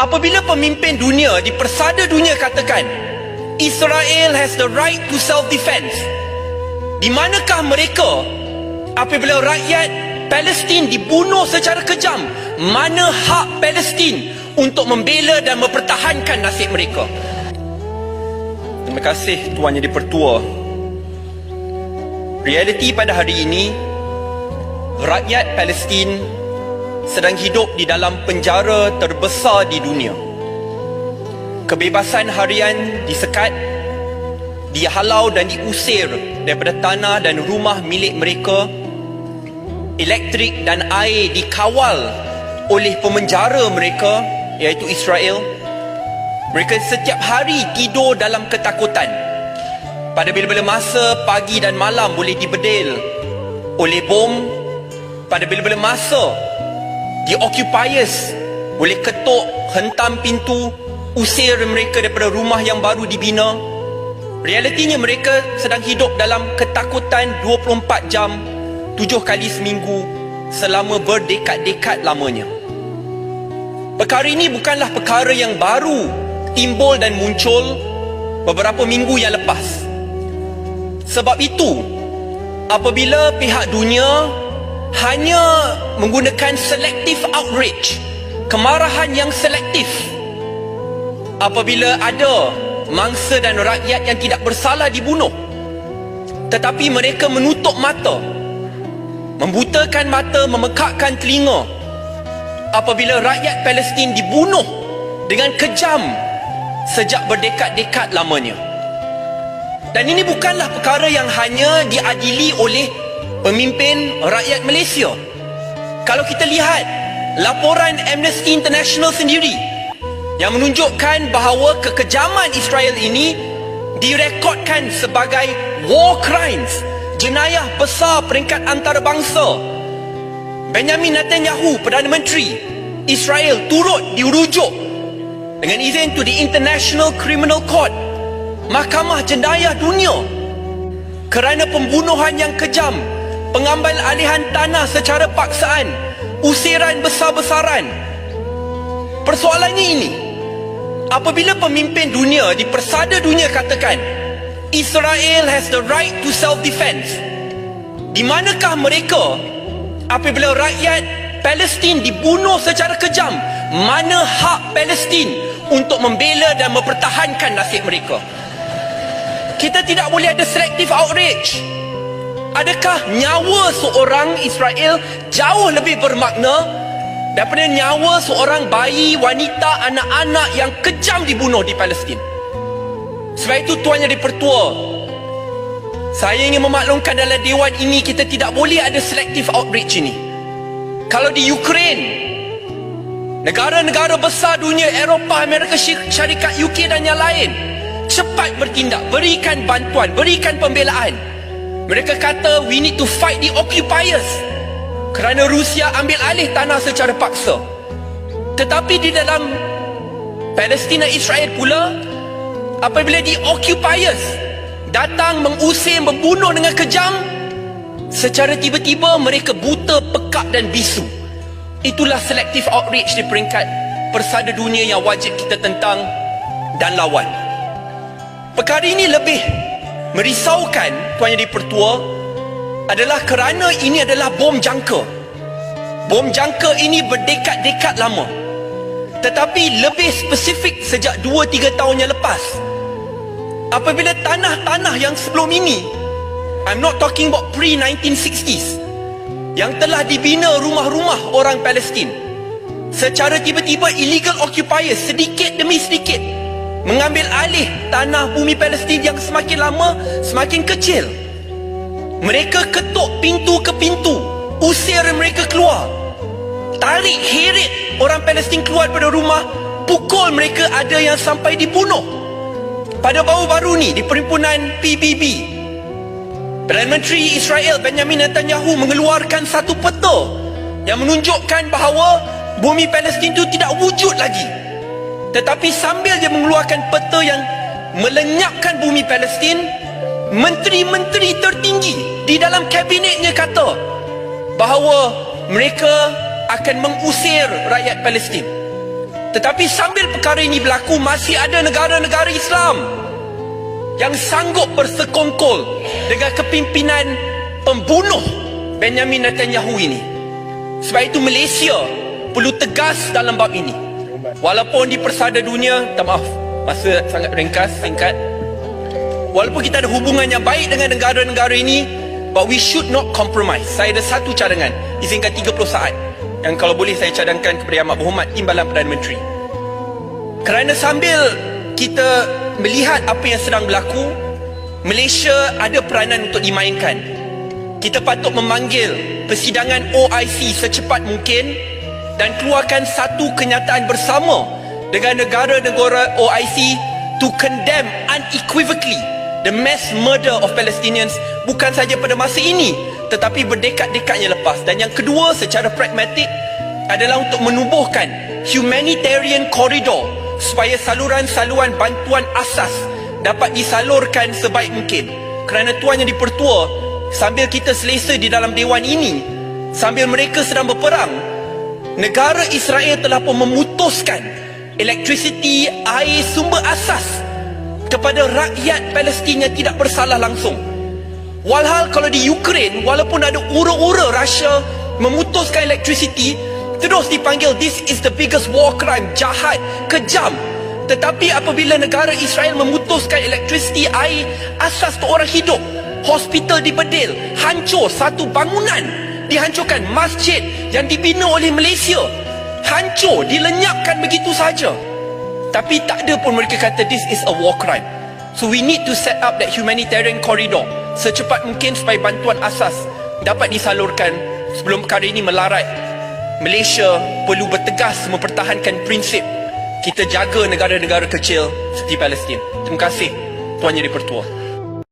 Apabila pemimpin dunia di persada dunia katakan Israel has the right to self-defense, di manakah mereka apabila rakyat Palestin dibunuh secara kejam? Mana hak Palestin untuk membela dan mempertahankan nasib mereka? Terima kasih Tuan Yang di-Pertua. Realiti pada hari ini, rakyat Palestin sedang hidup di dalam penjara terbesar di dunia. Kebebasan harian disekat, dihalau dan diusir daripada tanah dan rumah milik mereka. Elektrik dan air dikawal oleh pemenjara mereka, iaitu Israel. Mereka setiap hari tidur dalam ketakutan. Pada bila-bila masa, pagi dan malam boleh dibedil oleh bom. Pada bila-bila masa, the occupiers boleh ketuk, hentam pintu, usir mereka daripada rumah yang baru dibina. Realitinya mereka sedang hidup dalam ketakutan 24 jam, 7 kali seminggu selama berdekad-dekad lamanya. Perkara ini bukanlah perkara yang baru timbul dan muncul beberapa minggu yang lepas. Sebab itu, apabila pihak dunia hanya menggunakan selective outrage, kemarahan yang selektif, apabila ada mangsa dan rakyat yang tidak bersalah dibunuh, tetapi mereka menutup mata, membutakan mata, memekakkan telinga apabila rakyat Palestin dibunuh dengan kejam sejak berdekad-dekad lamanya. Dan ini bukanlah perkara yang hanya diadili oleh pemimpin rakyat Malaysia. Kalau kita lihat laporan Amnesty International sendiri yang menunjukkan bahawa kekejaman Israel ini direkodkan sebagai war crimes, jenayah besar peringkat antarabangsa. Benjamin Netanyahu, Perdana Menteri Israel, turut dirujuk dengan izin to the International Criminal Court, Mahkamah Jenayah Dunia, kerana pembunuhan yang kejam, pengambil alihan tanah secara paksaan, usiran besar-besaran. Persoalannya ini, apabila pemimpin dunia di persada dunia katakan Israel has the right to self-defense, di manakah mereka apabila rakyat Palestin dibunuh secara kejam? Mana hak Palestin untuk membela dan mempertahankan nasib mereka? Kita tidak boleh ada selective outrage. Adakah nyawa seorang Israel jauh lebih bermakna daripada nyawa seorang bayi, wanita, anak-anak yang kejam dibunuh di Palestin? Sebab itu Tuan Yang di-Pertua, saya ingin memaklumkan dalam dewan ini kita tidak boleh ada selective outrage ini. Kalau di Ukraine, negara-negara besar dunia, Eropah, Amerika Syarikat, UK dan yang lain cepat bertindak, berikan bantuan, berikan pembelaan. Mereka kata we need to fight the occupiers kerana Rusia ambil alih tanah secara paksa. Tetapi di dalam Palestin dan Israel pula, apabila the occupiers datang mengusir, membunuh dengan kejam, secara tiba-tiba mereka buta, pekak dan bisu. Itulah selective outrage di peringkat persada dunia yang wajib kita tentang dan lawan. Perkara ini lebih merisaukan, Tuan Yang di-Pertua, adalah kerana ini adalah bom jangka. Bom jangka ini berdekad-dekad lama, tetapi lebih spesifik sejak 2-3 tahun yang lepas, apabila tanah-tanah yang sebelum ini, I'm not talking about pre-1960s, yang telah dibina rumah-rumah orang Palestin, secara tiba-tiba illegal occupiers sedikit demi sedikit mengambil alih tanah bumi Palestin yang semakin lama semakin kecil. Mereka ketuk pintu ke pintu, usir mereka keluar, tarik heret orang Palestin keluar daripada rumah, pukul mereka, ada yang sampai dibunuh. Pada baru-baru ni di perhimpunan PBB, Perdana Menteri Israel Benjamin Netanyahu mengeluarkan satu peta yang menunjukkan bahawa bumi Palestin itu tidak wujud lagi. Tetapi sambil dia mengeluarkan peta yang melenyapkan bumi Palestin, menteri-menteri tertinggi di dalam kabinetnya kata bahawa mereka akan mengusir rakyat Palestin. Tetapi sambil perkara ini berlaku, masih ada negara-negara Islam yang sanggup bersekongkol dengan kepimpinan pembunuh Benjamin Netanyahu ini. Sebab itu Malaysia perlu tegas dalam bab ini. Walaupun di persada dunia, minta maaf, masa sangat ringkas, singkat. Walaupun kita ada hubungan yang baik dengan negara-negara ini, but we should not compromise. Saya ada satu cadangan, izinkan 30 saat, yang kalau boleh saya cadangkan kepada Yang Amat Berhormat Timbalan Perdana Menteri. Kerana sambil kita melihat apa yang sedang berlaku, Malaysia ada peranan untuk dimainkan. Kita patut memanggil persidangan OIC secepat mungkin dan keluarkan satu kenyataan bersama dengan negara-negara OIC to condemn unequivocally the mass murder of Palestinians, bukan saja pada masa ini tetapi berdekad-dekadnya lepas. Dan yang kedua, secara pragmatik, adalah untuk menubuhkan humanitarian corridor supaya saluran-saluran bantuan asas dapat disalurkan sebaik mungkin. Kerana Tuan Yang di-Pertua, sambil kita selesa di dalam dewan ini, sambil mereka sedang berperang, negara Israel telah pun memutuskan elektrisiti, air, sumber asas kepada rakyat Palestin yang tidak bersalah langsung. Walhal kalau di Ukraine, walaupun ada ura-ura Russia memutuskan elektrisiti, terus dipanggil this is the biggest war crime, jahat, kejam. Tetapi apabila negara Israel memutuskan elektrisiti, air, asas untuk orang hidup, hospital dibedil, hancur, satu bangunan dihancurkan, masjid yang dibina oleh Malaysia hancur, dilenyapkan begitu saja. Tapi tak ada pun mereka kata this is a war crime. So we need to set up that humanitarian corridor secepat mungkin supaya bantuan asas dapat disalurkan sebelum perkara ini melarat. Malaysia perlu bertegas mempertahankan prinsip kita jaga negara-negara kecil seperti Palestin. Terima kasih Tuan Yang di-Pertua.